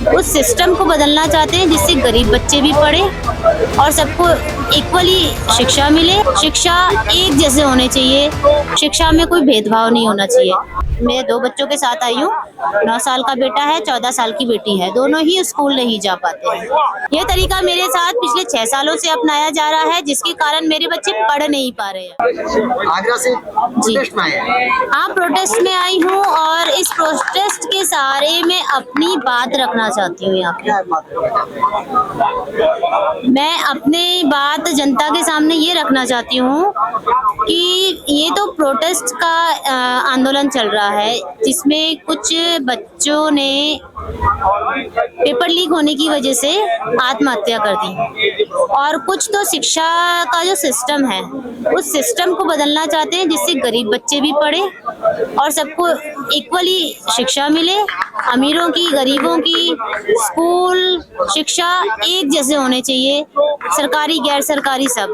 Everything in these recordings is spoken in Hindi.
उस सिस्टम को बदलना चाहते हैं जिससे गरीब बच्चे भी पढ़े और सबको इक्वली शिक्षा मिले। शिक्षा एक जैसे होने चाहिए, शिक्षा में कोई भेदभाव नहीं होना चाहिए। मैं 2 बच्चों के साथ आई हूँ। 9 साल का बेटा है, 14 साल की बेटी है। दोनों ही स्कूल नहीं जा पाते हैं। यह तरीका मेरे साथ पिछले 6 सालों से अपनाया जा रहा है, जिसके कारण मेरे बच्चे पढ़ नहीं पा रहे हैं। आगरा से प्रोटेस्ट में आए हैं। हाँ, प्रोटेस्ट में आई हूँ और इस प्रोटेस्ट के सहारे में अपनी बात रखना चाहती हूँ। यहाँ क्या बात है? मैं अपनी बात जनता के सामने ये रखना चाहती हूँ कि ये तो प्रोटेस्ट का आंदोलन चल रहा है, जिसमें कुछ बच्चों ने पेपर लीक होने की वजह से आत्महत्या कर दी और कुछ तो शिक्षा का जो सिस्टम है उस सिस्टम को बदलना चाहते हैं जिससे गरीब बच्चे भी पढ़े और सबको इक्वली शिक्षा मिले। अमीरों की, गरीबों की, स्कूल शिक्षा एक जैसे होने चाहिए, सरकारी गैर सरकारी सब।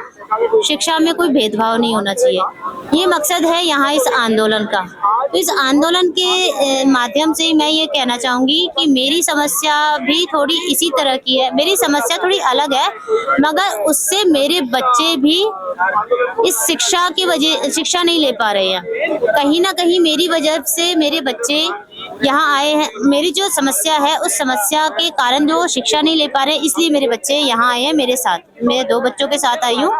शिक्षा में कोई भेदभाव नहीं होना चाहिए। ये मकसद है यहाँ इस आंदोलन का। तो इस आंदोलन के माध्यम से मैं ये कहना चाहूँगी कि मेरी समस्या भी थोड़ी इसी तरह की है। मेरी समस्या थोड़ी अलग है, मगर उससे मेरे बच्चे भी इस शिक्षा की वजह शिक्षा नहीं ले पा रहे हैं। कहीं ना कहीं मेरी वजह से मेरे बच्चे यहाँ आए हैं। मेरी जो समस्या है उस समस्या के कारण जो शिक्षा नहीं ले पा रहे, इसलिए मेरे बच्चे यहाँ आए हैं मेरे साथ। मैं 2 बच्चों के साथ आई हूँ।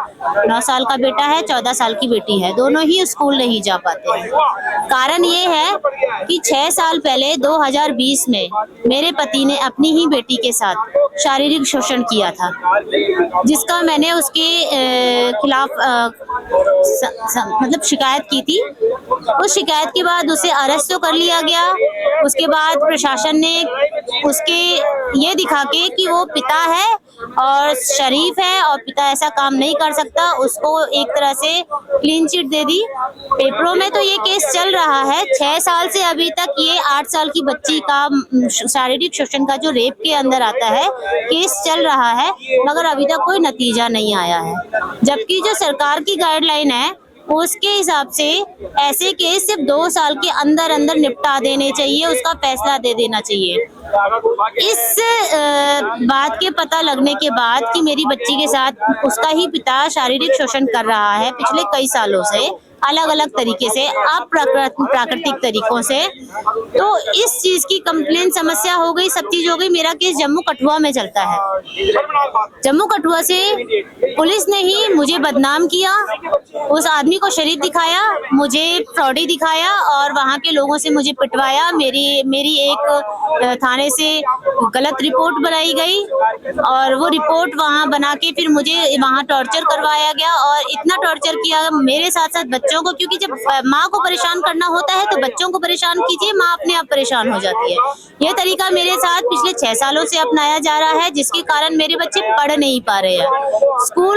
9 साल का बेटा है, 14 साल की बेटी है। दोनों ही स्कूल नहीं जा पाते हैं। कारण ये है कि 6 साल पहले 2020 में मेरे पति ने अपनी ही बेटी के साथ शारीरिक शोषण किया था, जिसका मैंने उसके खिलाफ मतलब शिकायत की थी। उस शिकायत के बाद उसे अरेस्ट तो कर लिया गया। उसके बाद प्रशासन ने उसके ये दिखा के कि वो पिता है और शरीफ है और पिता ऐसा काम नहीं कर सकता, उसको एक तरह से क्लीन चिट दे दी। पेपरों में तो ये केस चल रहा है। 6 साल से अभी तक ये 8 साल की बच्ची का शारीरिक शोषण का जो रेप के अंदर आता है केस चल रहा है, मगर अभी तक कोई नतीजा नहीं आया है। जबकि जो सरकार की गाइडलाइन है उसके हिसाब से ऐसे केस सिर्फ 2 साल के अंदर अंदर निपटा देने चाहिए, उसका फैसला दे देना चाहिए। इस बात के पता लगने के बाद कि मेरी बच्ची के साथ उसका ही पिता शारीरिक शोषण कर रहा है पिछले कई सालों से, अलग अलग तरीके से, प्राकृतिक तरीकों से, तो इस चीज की कंप्लेन समस्या हो गई, सब चीज हो गई। मेरा केस जम्मू कठुआ में चलता है। जम्मू कठुआ से पुलिस ने ही मुझे बदनाम किया, उस आदमी को शरीफ दिखाया, मुझे फ्रॉडी दिखाया और वहाँ के लोगों से मुझे पिटवाया। मेरी एक थाने से गलत रिपोर्ट बनाई गई और वो रिपोर्ट वहाँ बना के फिर मुझे वहाँ टॉर्चर करवाया गया और इतना टॉर्चर किया मेरे साथ साथ बच्चों को, क्योंकि जब माँ को परेशान करना होता है तो बच्चों को परेशान कीजिए, माँ अपने आप परेशान हो जाती है। यह तरीका मेरे साथ पिछले 6 सालों से अपनाया जा रहा है, जिसके कारण मेरे बच्चे पढ़ नहीं पा रहे हैं, स्कूल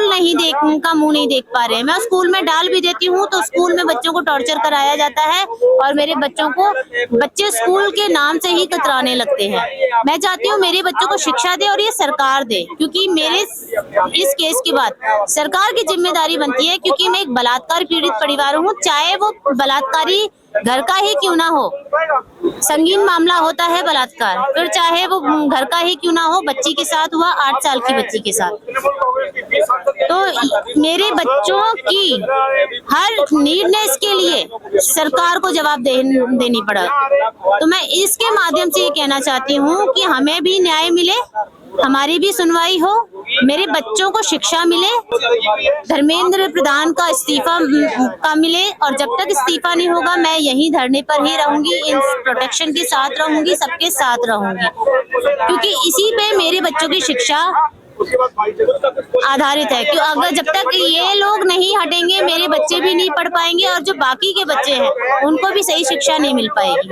का मुंह नहीं देख पा रहे हैं। मैं स्कूल में डाल भी देती हूँ तो स्कूल में बच्चों को टॉर्चर कराया जाता है और मेरे बच्चे स्कूल के नाम से ही कतराने लगते हैं। मैं चाहती हूँ मेरे बच्चों को शिक्षा दे और ये सरकार दे, क्योंकि मेरे इस केस के बाद सरकार की जिम्मेदारी बनती है, क्योंकि मैं एक बलात्कार पीड़ित परिवार हूँ। चाहे वो बलात्कारी घर का ही क्यों ना हो, संगीन मामला होता है बलात्कार, फिर चाहे वो घर का ही क्यों ना हो, बच्ची के साथ हुआ, 8 साल की बच्ची के साथ। तो मेरे बच्चों की हर नीडनेस के लिए सरकार को जवाब देनी पड़ा। तो मैं इसके माध्यम से ये कहना चाहती हूँ कि हमें भी न्याय मिले, हमारी भी सुनवाई हो, मेरे बच्चों को शिक्षा मिले, धर्मेंद्र प्रधान का इस्तीफा का मिले, और जब तक इस्तीफा नहीं होगा मैं यहीं धरने पर ही रहूंगी, इन प्रोटेक्शन के साथ रहूंगी, सबके साथ रहूंगी, क्योंकि इसी पे मेरे बच्चों की शिक्षा आधारित है। क्यों, अगर जब तक ये लोग नहीं हटेंगे मेरे बच्चे भी नहीं पढ़ पाएंगे और जो बाकी के बच्चे हैं उनको भी सही शिक्षा नहीं मिल पाएगी।